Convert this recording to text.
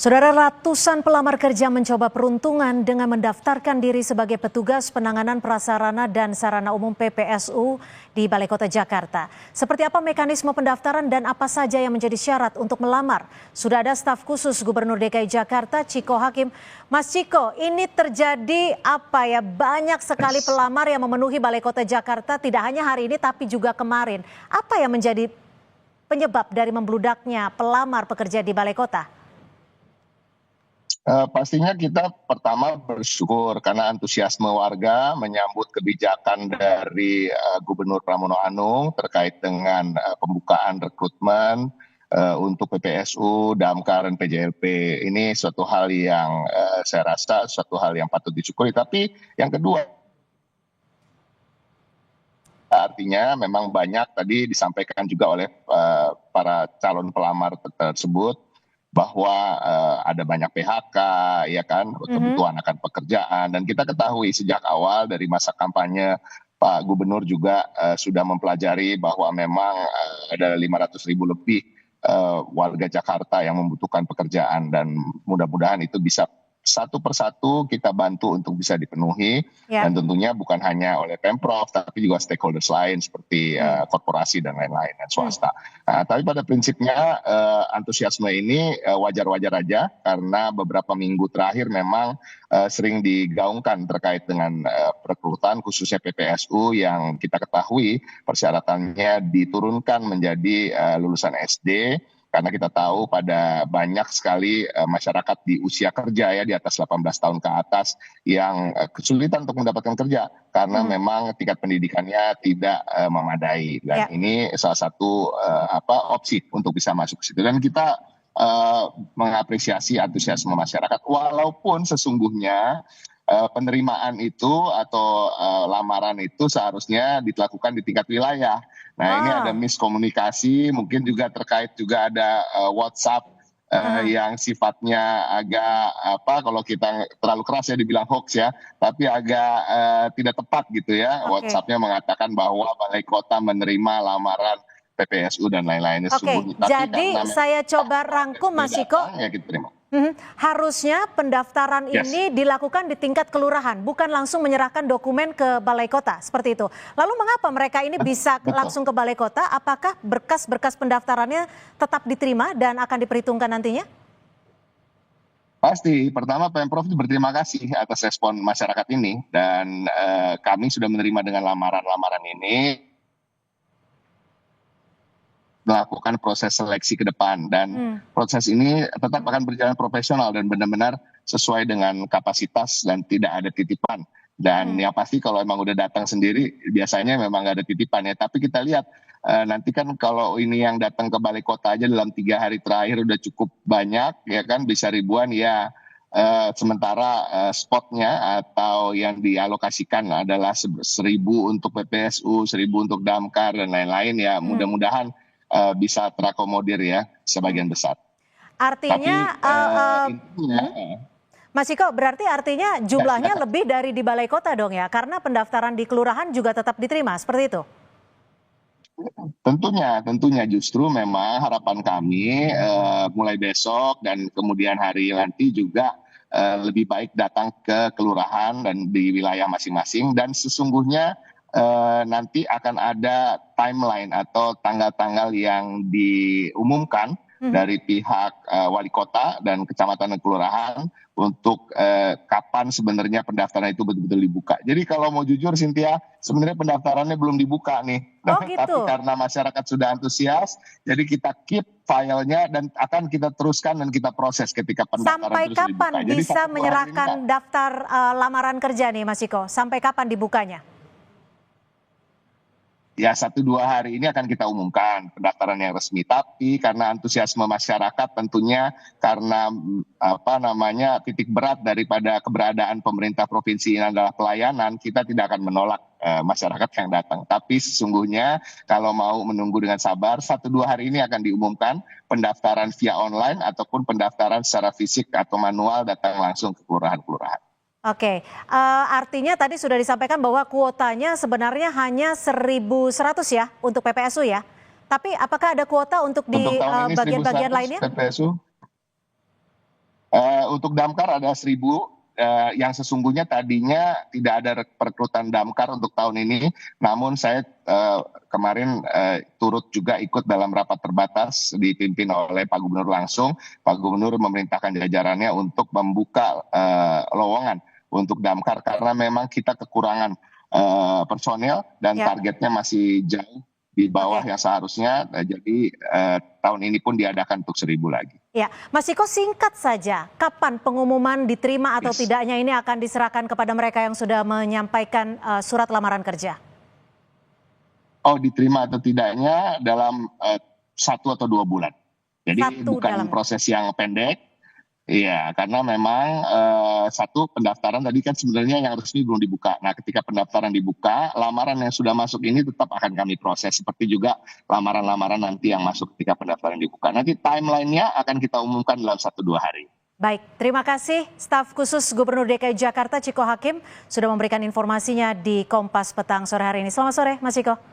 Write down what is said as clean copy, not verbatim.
Saudara, ratusan pelamar kerja mencoba peruntungan dengan mendaftarkan diri sebagai petugas penanganan prasarana dan sarana umum PPSU di Balai Kota Jakarta. Seperti apa mekanisme pendaftaran dan apa saja yang menjadi syarat untuk melamar? Sudah ada staf khusus Gubernur DKI Jakarta, Chiko Hakim. Mas Chiko, ini terjadi apa ya? Banyak sekali pelamar yang memenuhi Balai Kota Jakarta, tidak hanya hari ini tapi juga kemarin. Apa yang menjadi penyebab dari membludaknya pelamar pekerja di Balai Kota? Pastinya kita pertama bersyukur karena antusiasme warga menyambut kebijakan dari Gubernur Pramono Anung terkait dengan pembukaan rekrutmen untuk PPSU, Damkar, dan PJLP. Ini suatu hal yang saya rasa suatu hal yang patut disyukuri. Tapi yang kedua, artinya memang banyak tadi disampaikan juga oleh para calon pelamar tersebut bahwa ada banyak PHK, ya kan, kebutuhan akan pekerjaan, dan kita ketahui sejak awal dari masa kampanye Pak Gubernur juga sudah mempelajari bahwa memang ada 500.000 lebih warga Jakarta yang membutuhkan pekerjaan, dan mudah-mudahan itu bisa satu persatu kita bantu untuk bisa dipenuhi, dan tentunya bukan hanya oleh Pemprov tapi juga stakeholders lain seperti korporasi dan lain-lain dan swasta. Nah, tapi pada prinsipnya antusiasme ini wajar-wajar aja karena beberapa minggu terakhir memang sering digaungkan terkait dengan perekrutan khususnya PPSU yang kita ketahui persyaratannya diturunkan menjadi lulusan SD. Karena kita tahu pada banyak sekali masyarakat di usia kerja ya di atas 18 tahun ke atas yang kesulitan untuk mendapatkan kerja karena memang tingkat pendidikannya tidak memadai, dan ini salah satu opsi untuk bisa masuk ke situ, dan kita mengapresiasi antusiasme masyarakat walaupun sesungguhnya penerimaan itu atau lamaran itu seharusnya dilakukan di tingkat wilayah. Nah, ini ada miskomunikasi, mungkin juga terkait juga ada WhatsApp yang sifatnya agak kalau kita terlalu keras ya dibilang hoax ya, tapi agak tidak tepat gitu ya. WhatsApp-nya mengatakan bahwa Balai Kota menerima lamaran PPSU dan lain-lainnya. Jadi saya coba rangkum Mas Chiko. Ya, kita terima. Harusnya pendaftaran ini dilakukan di tingkat kelurahan, bukan langsung menyerahkan dokumen ke Balai Kota, seperti itu. Lalu mengapa mereka ini bisa langsung ke Balai Kota? Apakah berkas-berkas pendaftarannya tetap diterima dan akan diperhitungkan nantinya? Pasti, pertama Pemprov berterima kasih atas respon masyarakat ini, dan kami sudah menerima dengan lamaran-lamaran ini, melakukan proses seleksi ke depan, dan proses ini tetap akan berjalan profesional dan benar-benar sesuai dengan kapasitas dan tidak ada titipan. Dan yang pasti kalau emang udah datang sendiri biasanya memang nggak ada titipan ya, tapi kita lihat nanti kan kalau ini yang datang ke Balai Kota aja dalam 3 hari terakhir udah cukup banyak ya kan, bisa ribuan ya. Sementara spotnya atau yang dialokasikan adalah 1.000 untuk PPSU, 1.000 untuk Damkar dan lain-lain ya, mudah-mudahan bisa terakomodir ya sebagian besar. Artinya, Mas Chiko, berarti artinya jumlahnya lebih dari di Balai Kota dong ya, karena pendaftaran di kelurahan juga tetap diterima, seperti itu? Tentunya justru memang harapan kami mulai besok dan kemudian hari nanti juga lebih baik datang ke kelurahan dan di wilayah masing-masing, dan sesungguhnya nanti akan ada timeline atau tanggal-tanggal yang diumumkan dari pihak wali kota dan kecamatan dan kelurahan untuk kapan sebenarnya pendaftaran itu betul-betul dibuka. Jadi kalau mau jujur Cynthia, sebenarnya pendaftarannya belum dibuka nih. Gitu. Tapi karena masyarakat sudah antusias, jadi kita keep filenya dan akan kita teruskan dan kita proses ketika pendaftaran sampai terus kapan dibuka. bisa menyerahkan daftar lamaran kerja nih Mas Chiko? Sampai kapan dibukanya? Ya 1-2 hari ini akan kita umumkan pendaftaran yang resmi, tapi karena antusiasme masyarakat tentunya karena titik berat daripada keberadaan pemerintah provinsi ini adalah pelayanan, kita tidak akan menolak masyarakat yang datang. Tapi sesungguhnya kalau mau menunggu dengan sabar, 1-2 hari ini akan diumumkan pendaftaran via online ataupun pendaftaran secara fisik atau manual datang langsung ke kelurahan-kelurahan. Oke, artinya tadi sudah disampaikan bahwa kuotanya sebenarnya hanya 1.100 ya untuk PPSU ya. Tapi apakah ada kuota untuk di bagian-bagian lainnya? PPSU? Untuk damkar ada 1.000, yang sesungguhnya tadinya tidak ada perekrutan damkar untuk tahun ini, namun saya kemarin turut juga ikut dalam rapat terbatas dipimpin oleh Pak Gubernur langsung. Pak Gubernur memerintahkan jajarannya untuk membuka lowongan untuk damkar karena memang kita kekurangan personel dan targetnya masih jauh di bawah yang seharusnya. Jadi tahun ini pun diadakan untuk 1.000 lagi. Ya, Mas Ciko, singkat saja, kapan pengumuman diterima atau tidaknya ini akan diserahkan kepada mereka yang sudah menyampaikan surat lamaran kerja? Oh, diterima atau tidaknya dalam 1 atau 2 bulan. Jadi bukan proses yang pendek. Iya, karena memang satu, pendaftaran tadi kan sebenarnya yang resmi belum dibuka. Nah, ketika pendaftaran dibuka, lamaran yang sudah masuk ini tetap akan kami proses. Seperti juga lamaran-lamaran nanti yang masuk ketika pendaftaran dibuka. Nanti timeline-nya akan kita umumkan dalam 1-2 hari. Baik, terima kasih staf khusus Gubernur DKI Jakarta Ciko Hakim sudah memberikan informasinya di Kompas Petang sore hari ini. Selamat sore, Mas Ciko.